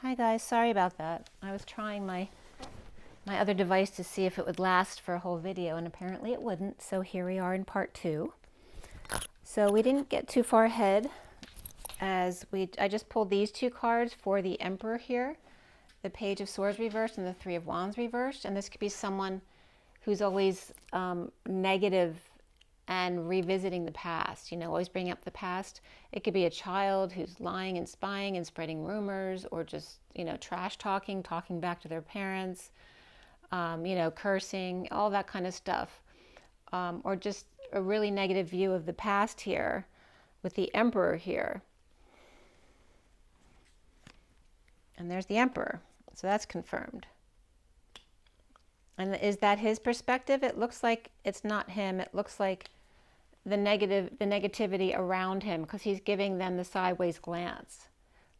Hi guys, sorry about that. I was trying my other device to see if it would last for a whole video, and apparently it wouldn't, so here we are in part 2. So we didn't get too far ahead as I just pulled these two cards for the Emperor here, the Page of Swords reversed and the Three of Wands reversed, and this could be someone who's always negative and revisiting the past, you know, always bringing up the past. It could be a child who's lying and spying and spreading rumors, or just, you know, trash talking, talking back to their parents, you know, cursing, all that kind of stuff. Or just a really negative view of the past here with the Emperor here. And there's the Emperor. So that's confirmed. And is that his perspective? It looks like it's not him. It looks like the negativity around him, because he's giving them the sideways glance.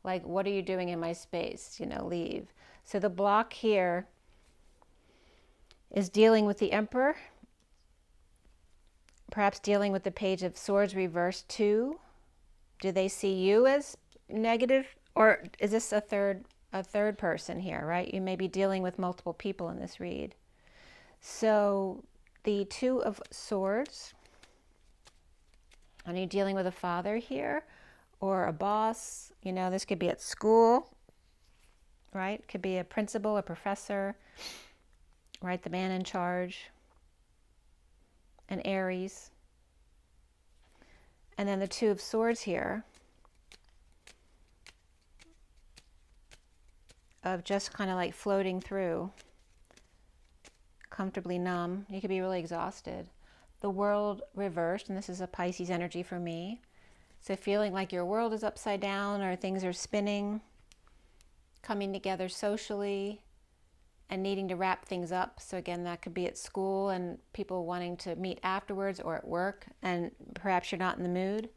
Like, what are you doing in my space? You know, leave. So the block here is dealing with the Emperor, perhaps dealing with the Page of Swords reversed too. Do they see you as negative, or is this a third person here, right? You may be dealing with multiple people in this read. So the Two of Swords, are you dealing with a father here or a boss? You know, this could be at school, right? It could be a principal, a professor, right? The man in charge, an Aries. And then the Two of Swords here, of just kind of like floating through, comfortably numb. You could be really exhausted. The World reversed, and this is a Pisces energy for me. So feeling like your world is upside down, or things are spinning, coming together socially, and needing to wrap things up. So again, that could be at school and people wanting to meet afterwards, or at work, and perhaps you're not in the mood.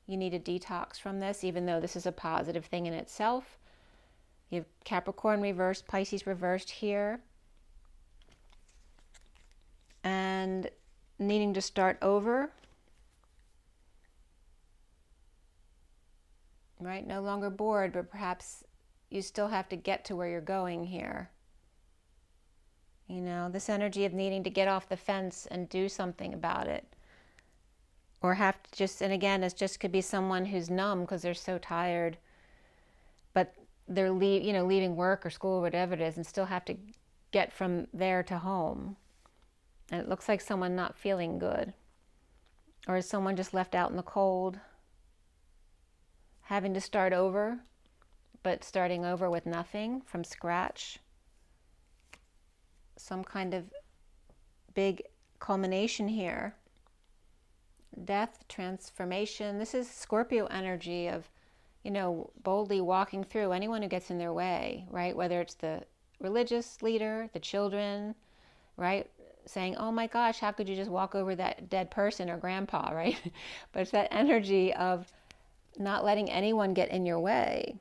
You need a detox from this, even though this is a positive thing in itself. You have Capricorn reversed, Pisces reversed here. And needing to start over, right? No longer bored, but perhaps you still have to get to where you're going here. You know, this energy of needing to get off the fence and do something about it. Or have to just, and again, it just could be someone who's numb because they're so tired, but they're leaving work or school or whatever it is, and still have to get from there to home. And it looks like someone not feeling good. Or is someone just left out in the cold, having to start over, but starting over with nothing, from scratch. Some kind of big culmination here. Death, transformation. This is Scorpio energy of, you know, boldly walking through anyone who gets in their way, right? Whether it's the religious leader, the children, right? Saying, oh my gosh, how could you just walk over that dead person, or grandpa, right? But it's that energy of not letting anyone get in your way.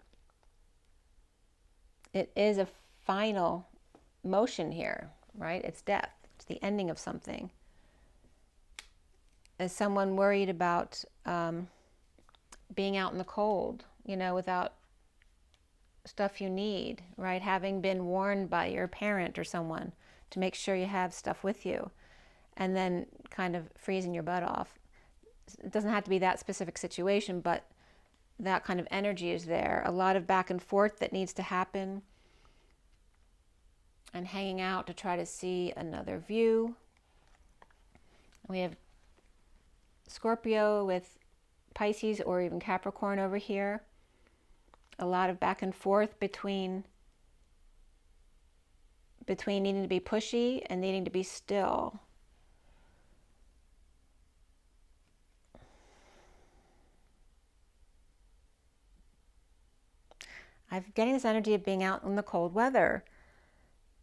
It is a final motion here, right? It's death. It's the ending of something. Is someone worried about being out in the cold, you know, without stuff you need, right? Having been warned by your parent or someone to make sure you have stuff with you, and then kind of freezing your butt off. It doesn't have to be that specific situation, but that kind of energy is there. A lot of back and forth that needs to happen, and hanging out to try to see another view. We have Scorpio with Pisces or even Capricorn over here. A lot of back and forth between needing to be pushy and needing to be still. I'm getting this energy of being out in the cold weather,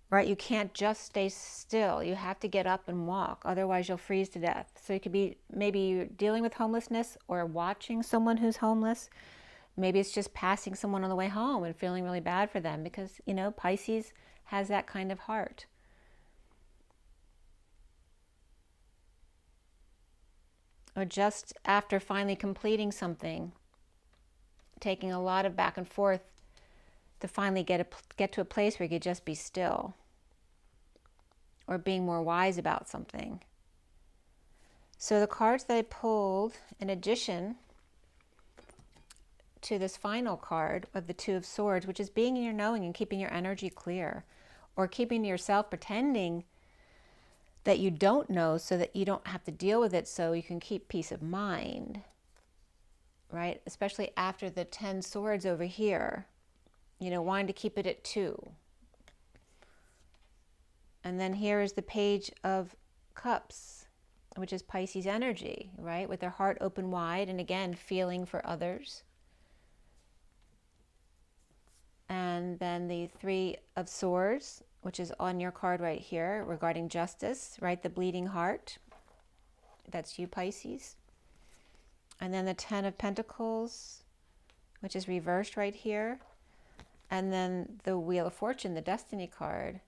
right? You can't just stay still. You have to get up and walk, otherwise you'll freeze to death. So it could be, maybe you're dealing with homelessness or watching someone who's homeless. Maybe it's just passing someone on the way home and feeling really bad for them, because, you know, Pisces has that kind of heart. Or just after finally completing something, taking a lot of back and forth to finally get to a place where you could just be still, or being more wise about something. So the cards that I pulled, in addition to this final card of the Two of Swords, which is being in your knowing and keeping your energy clear, or keeping to yourself, pretending that you don't know so that you don't have to deal with it, so you can keep peace of mind, right? Especially after the 10 swords over here, you know, wanting to keep it at 2. And then here is the Page of Cups, which is Pisces energy, right? With their heart open wide, and again, feeling for others. And then the Three of Swords, which is on your card right here, regarding justice, right? The bleeding heart. That's you, Pisces. And then the 10 of Pentacles, which is reversed right here. And then the Wheel of Fortune, the Destiny card,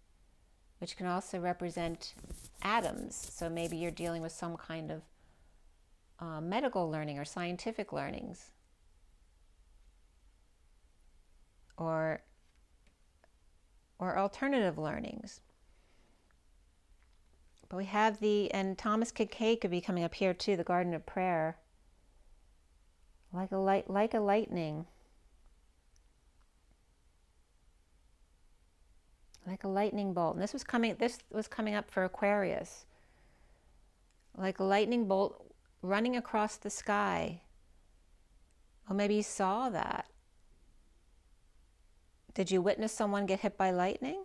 which can also represent atoms. So maybe you're dealing with some kind of medical learning or scientific learnings. Or alternative learnings. But we have and Thomas Kincaid could be coming up here too, the Garden of Prayer. Like a lightning. Like a lightning bolt. And this was coming up for Aquarius. Like a lightning bolt running across the sky. Well, maybe you saw that. Did you witness someone get hit by lightning?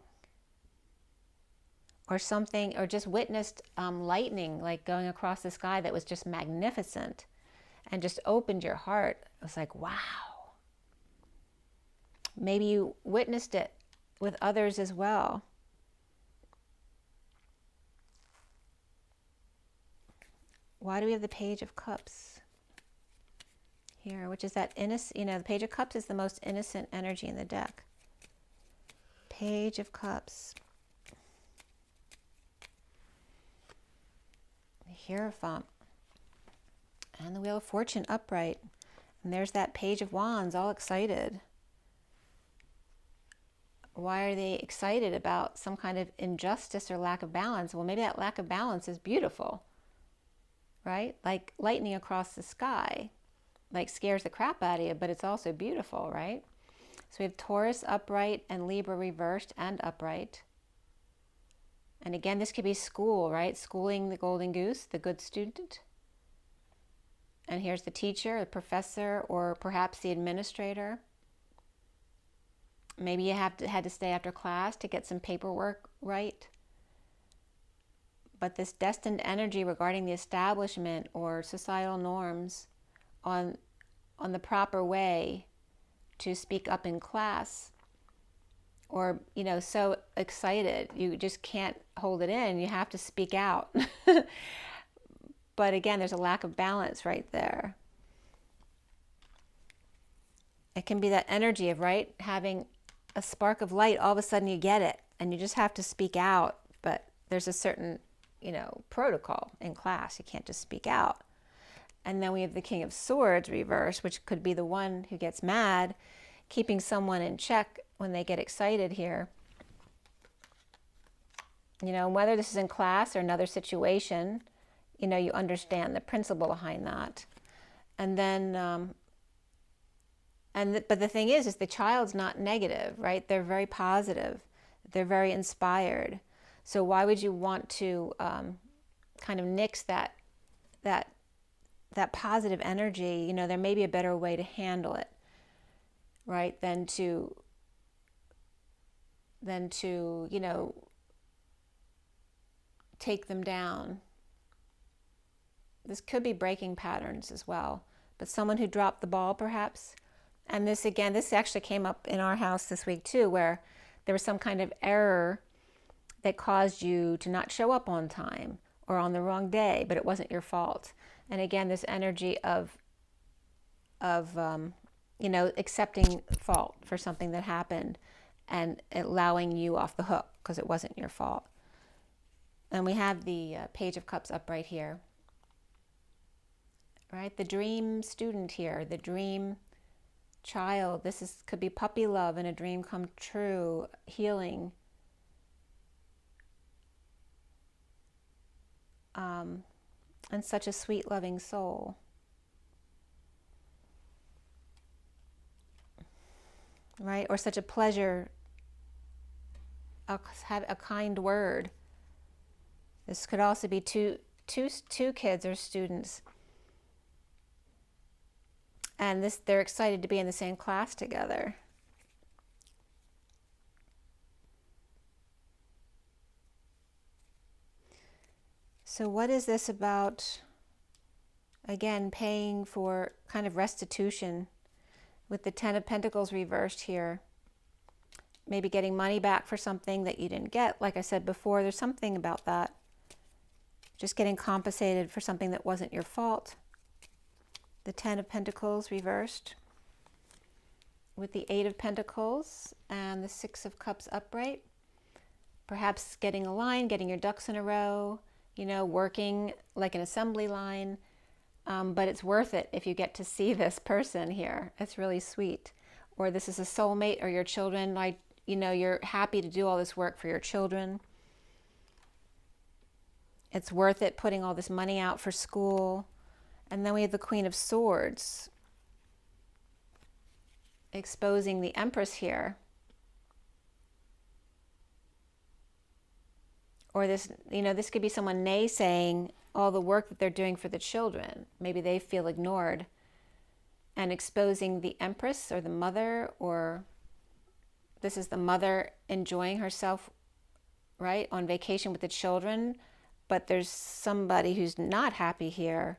Or something, or just witnessed lightning like going across the sky that was just magnificent and just opened your heart. It was like, wow. Maybe you witnessed it with others as well. Why do we have the Page of Cups here, which is that innocent, you know, the Page of Cups is the most innocent energy in the deck. Page of Cups. The Hierophant. And the Wheel of Fortune upright. And there's that Page of Wands all excited. Why are they excited about some kind of injustice or lack of balance? Well, maybe that lack of balance is beautiful, right? Like lightning across the sky, like scares the crap out of you, but it's also beautiful, right? So we have Taurus upright and Libra reversed and upright. And again, this could be school, right? Schooling the golden goose, the good student. And here's the teacher, the professor, or perhaps the administrator. Maybe you had to stay after class to get some paperwork right. But this destined energy regarding the establishment or societal norms on the proper way to speak up in class, or, you know, so excited, you just can't hold it in. You have to speak out. But again, there's a lack of balance right there. It can be that energy of, right, having a spark of light, all of a sudden you get it and you just have to speak out. But there's a certain, you know, protocol in class. You can't just speak out. And then we have the King of Swords reversed, which could be the one who gets mad, keeping someone in check when they get excited here. You know, whether this is in class or another situation, you know, you understand the principle behind that. And then, but the thing is the child's not negative, right? They're very positive. They're very inspired. So why would you want to kind of nix that positive energy? You know, there may be a better way to handle it, right? Than to, you know, take them down. This could be breaking patterns as well, but someone who dropped the ball perhaps. And this, again, this actually came up in our house this week too, where there was some kind of error that caused you to not show up on time or on the wrong day, but it wasn't your fault. And again, this energy of you know, accepting fault for something that happened and allowing you off the hook because it wasn't your fault. And we have the Page of Cups up right here, right? The dream student here, the dream child. Could be puppy love and a dream come true, healing. And such a sweet, loving soul. Right? Or such a pleasure, have a kind word. This could also be two kids or students. And they're excited to be in the same class together. So what is this about? Again, paying for kind of restitution with the Ten of Pentacles reversed here. Maybe getting money back for something that you didn't get. Like I said before, there's something about that. Just getting compensated for something that wasn't your fault. The Ten of Pentacles reversed with the Eight of Pentacles and the Six of Cups upright. Perhaps getting a line, getting your ducks in a row, you know, working like an assembly line. But it's worth it if you get to see this person here. It's really sweet. Or this is a soulmate, or your children, like, you know, you're happy to do all this work for your children. It's worth it putting all this money out for school. And then we have the Queen of Swords exposing the Empress here. Or this, you know, this could be someone naysaying all the work that they're doing for the children. Maybe they feel ignored. And exposing the Empress or the mother, or this is the mother enjoying herself, right, on vacation with the children, but there's somebody who's not happy here.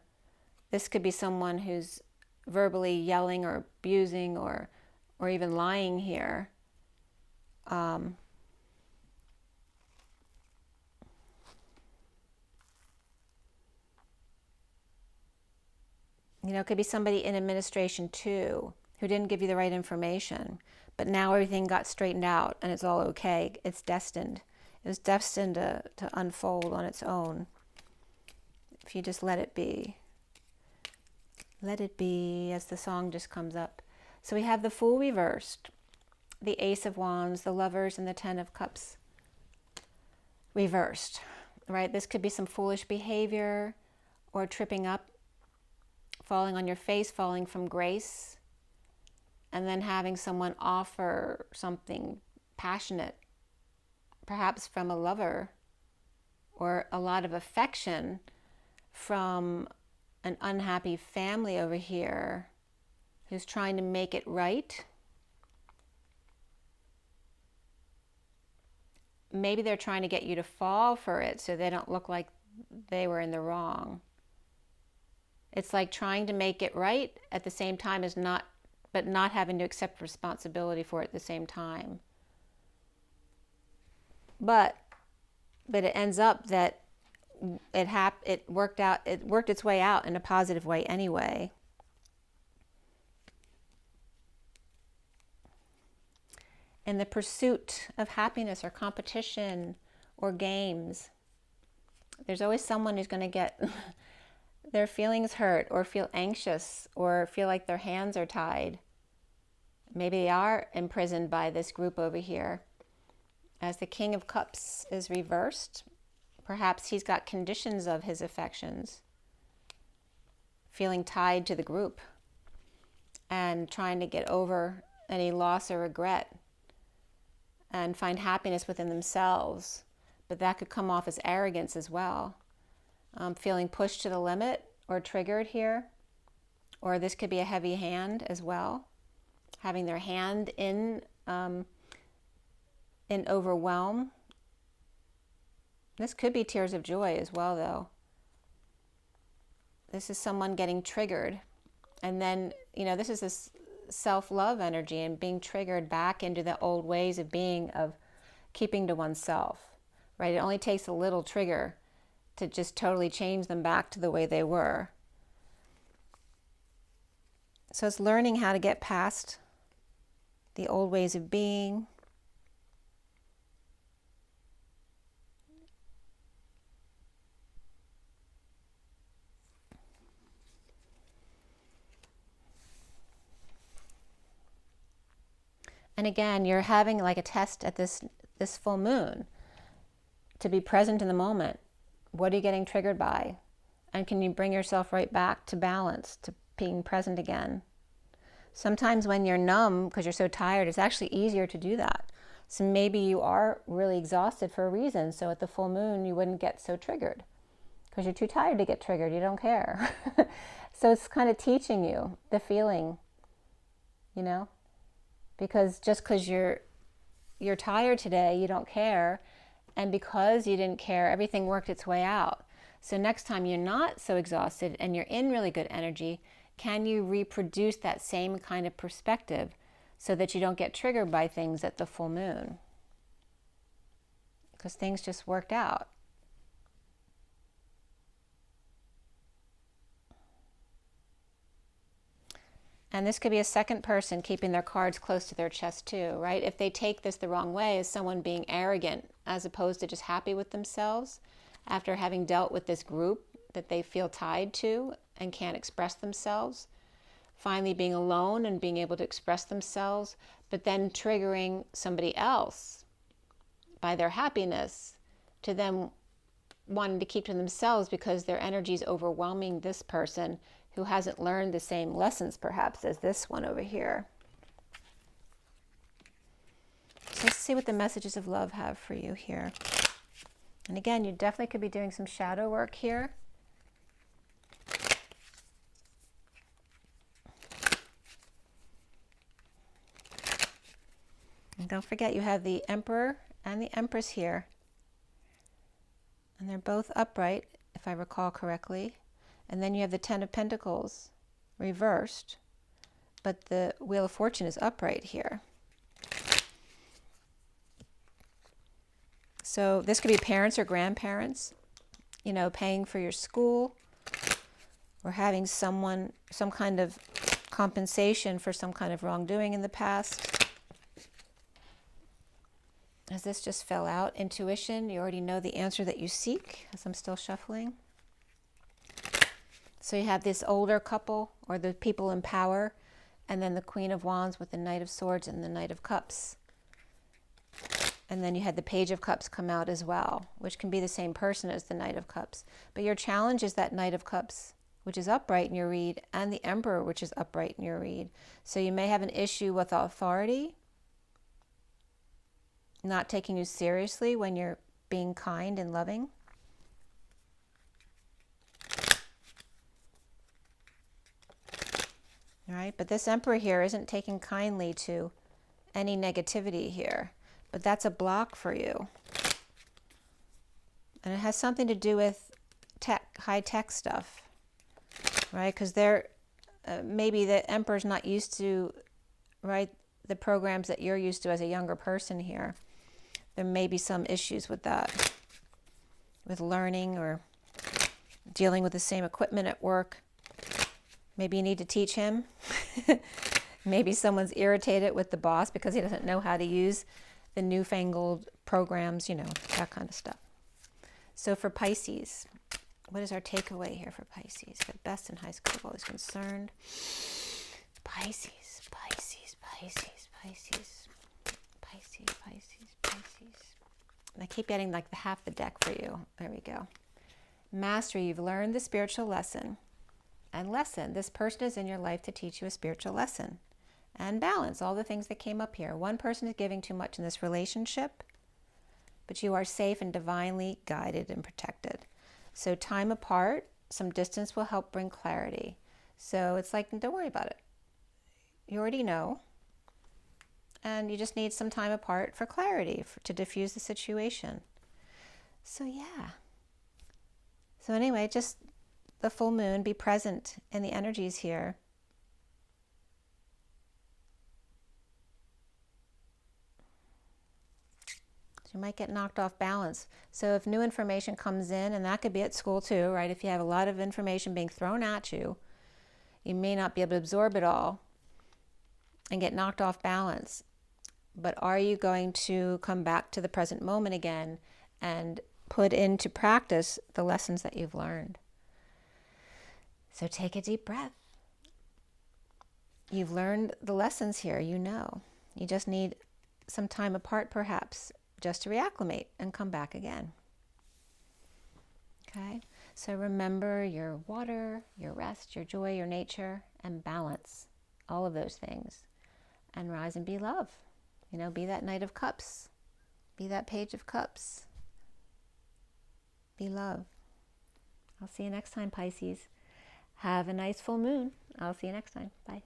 This could be someone who's verbally yelling or abusing or even lying here. You know, it could be somebody in administration too, who didn't give you the right information, but now everything got straightened out and it's all okay. It's destined. It was destined to unfold on its own. If you just let it be. Let it be, as the song just comes up. So we have the Fool reversed, the Ace of Wands, the Lovers, and the Ten of Cups reversed, right? This could be some foolish behavior or tripping up, falling on your face, falling from grace, and then having someone offer something passionate, perhaps from a lover, or a lot of affection from an unhappy family over here who's trying to make it right. Maybe they're trying to get you to fall for it so they don't look like they were in the wrong. It's like trying to make it right at the same time as not having to accept responsibility for it at the same time. But it ends up that it worked its way out in a positive way anyway. In the pursuit of happiness or competition or games, there's always someone who's going to get their feelings hurt or feel anxious or feel like their hands are tied. Maybe they are imprisoned by this group over here. As the King of Cups is reversed, perhaps he's got conditions of his affections, feeling tied to the group and trying to get over any loss or regret and find happiness within themselves. But that could come off as arrogance as well. Feeling pushed to the limit or triggered here. Or this could be a heavy hand as well. Having their hand in overwhelm. This could be tears of joy as well, though. This is someone getting triggered. And then, you know, this is this self-love energy and being triggered back into the old ways of being, of keeping to oneself, right? It only takes a little trigger to just totally change them back to the way they were. So it's learning how to get past the old ways of being. And again, you're having like a test at this full moon to be present in the moment. What are you getting triggered by? And can you bring yourself right back to balance, to being present again? Sometimes when you're numb because you're so tired, it's actually easier to do that. So maybe you are really exhausted for a reason. So at the full moon, you wouldn't get so triggered because you're too tired to get triggered. You don't care. So it's kind of teaching you the feeling, you know, because just because you're tired today, you don't care. And because you didn't care, everything worked its way out. So next time you're not so exhausted and you're in really good energy, can you reproduce that same kind of perspective so that you don't get triggered by things at the full moon? Because things just worked out. And this could be a second person keeping their cards close to their chest too, right? If they take this the wrong way as someone being arrogant as opposed to just happy with themselves after having dealt with this group that they feel tied to and can't express themselves, finally being alone and being able to express themselves, but then triggering somebody else by their happiness to them wanting to keep to themselves because their energy is overwhelming this person who hasn't learned the same lessons perhaps as this one over here. So let's see what the messages of love have for you here. And again, you definitely could be doing some shadow work here. And don't forget, you have the Emperor and the Empress here. And they're both upright, if I recall correctly. And then you have the Ten of Pentacles reversed, but the Wheel of Fortune is upright here. So this could be parents or grandparents, you know, paying for your school or having someone, some kind of compensation for some kind of wrongdoing in the past. As this just fell out, intuition, you already know the answer that you seek, as I'm still shuffling. So you have this older couple or the people in power, and then the Queen of Wands with the Knight of Swords and the Knight of Cups. And then you had the Page of Cups come out as well, which can be the same person as the Knight of Cups. But your challenge is that Knight of Cups, which is upright in your read, and the Emperor, which is upright in your read. So you may have an issue with authority, not taking you seriously when you're being kind and loving. All right, but this Emperor here isn't taking kindly to any negativity here, but that's a block for you. And it has something to do with tech, high-tech stuff, right? Because they're, maybe the Emperor's not used to, right, the programs that you're used to as a younger person here. There may be some issues with that, with learning or dealing with the same equipment at work. Maybe you need to teach him. Maybe someone's irritated with the boss because he doesn't know how to use the newfangled programs, you know, that kind of stuff. So for Pisces, what is our takeaway here for Pisces? The best and highest good of all is concerned. Pisces, Pisces, Pisces, Pisces, Pisces, Pisces, Pisces. And I keep getting like the half the deck for you. There we go. Mastery, you've learned the spiritual lesson. And lesson, this person is in your life to teach you a spiritual lesson. And balance, all the things that came up here. One person is giving too much in this relationship, but you are safe and divinely guided and protected. So time apart, some distance will help bring clarity. So it's like, don't worry about it. You already know. And you just need some time apart for clarity, to diffuse the situation. So yeah. So anyway, just the full moon, be present in the energies here. So you might get knocked off balance. So if new information comes in, and that could be at school too, right? If you have a lot of information being thrown at you, you may not be able to absorb it all and get knocked off balance. But are you going to come back to the present moment again and put into practice the lessons that you've learned? So take a deep breath. You've learned the lessons here, you know. You just need some time apart, perhaps, just to reacclimate and come back again. Okay, so remember your water, your rest, your joy, your nature, and balance, all of those things. And rise and be love. You know, be that Knight of Cups, be that Page of Cups, be love. I'll see you next time, Pisces. Have a nice full moon. I'll see you next time. Bye.